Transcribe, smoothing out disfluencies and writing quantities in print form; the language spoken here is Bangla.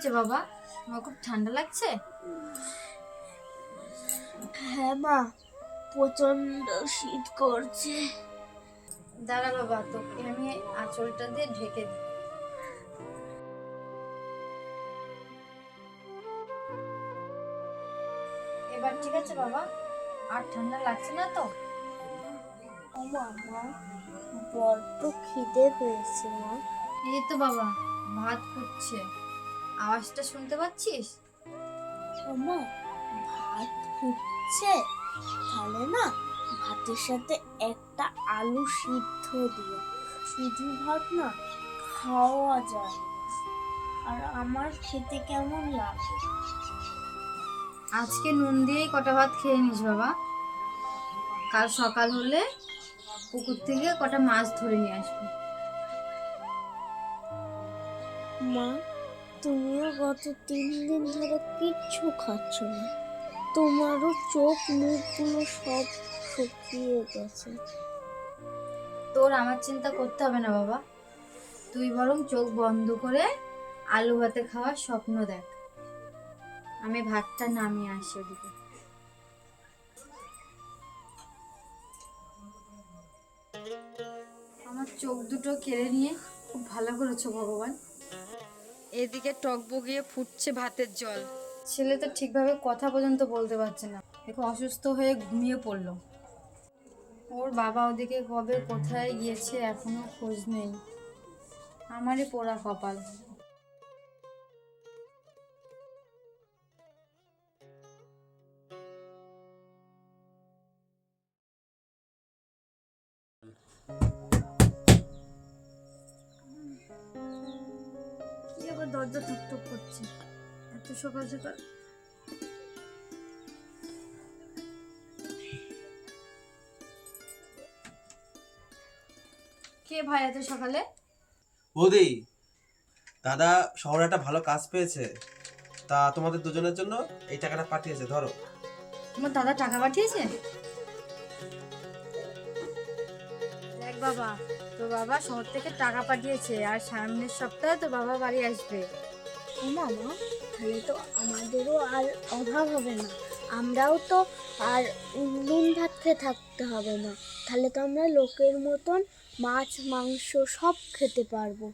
হয়েছে বাবা? তোমার খুব ঠান্ডা লাগছে? হ্যাঁ মা, প্রচন্ড শীত করছে। দাঁড়া বাবা, তোকে আমি আঁচলটা দিয়ে ঢেকে দিই। এবার ঠিক আছে বাবা? আর ঠান্ডা লাগছে না তো? ও মা, বড্ড খিদে পেয়েছে মা। এই তো বাবা, ভাত ফুটছে, আওয়াজটা শুনতে পাচ্ছিস? ও মা, ভাত ফুটছে? তাহলে না ভাতের সাথে একটা আলু সিদ্ধ দিও। শুধু ভাত না খাওয়া যায় না। আর আমার খেতে কেমন লাগে? আজকে নুন দিয়েই কটা ভাত খেয়ে নিস বাবা। কাল সকাল হলে পুকুর থেকে কটা মাছ ধরে নিয়ে আসবি। মা, তুমিও গত 3 দিন ধরে কিচ্ছু খাচ্ছ না। তোমারও চোখ মুখগুলো সব শুকিয়ে গেছে। তোর আমার চিন্তা করতে হবে না বাবা, তুই বরং চোখ বন্ধ করে আলু ভাতে খাওয়ার স্বপ্ন দেখ। আমি ভাতটা নামিয়ে আসি ওদিকে। আমার চোখ দুটো কেড়ে নিয়ে খুব ভালো করেছো ভগবান। এদিকে টক বগিয়ে ফুটছে ভাতের জল। ছেলে তো ঠিকভাবে কথা পর্যন্ত বলতে পারছে না, দেখো অসুস্থ হয়ে ঘুমিয়ে পড়লো। ওর বাবা ওদিকে কবে কোথায় গিয়েছে এখনো খোঁজ নেই। আমারই পোড়া কপাল। কি আবার দরজা ঠকঠক করছে এত সকাল সকাল? কে ভাই এত সকালে? বৌদি, দাদা শহরে একটা ভালো কাজ পেয়েছে, তা তোমাদের দুজনের জন্য এই টাকাটা পাঠিয়েছে, ধরো। তোমার দাদা টাকা পাঠিয়েছে? দেখ বাবা, তোর বাবা শহর থেকে টাকা পাঠিয়েছে, আর সামনের সপ্তাহে তোর বাবা বাড়ি আসবে। ও মামা, তাহলে তো আমাদেরও আর অভাব হবে না। আমরাও তো আর নুন ভাত খেয়ে থাকতে হবে না। তাহলে তো আমরা লোকের মতন মাছ মাংস সব খেতে পারবো।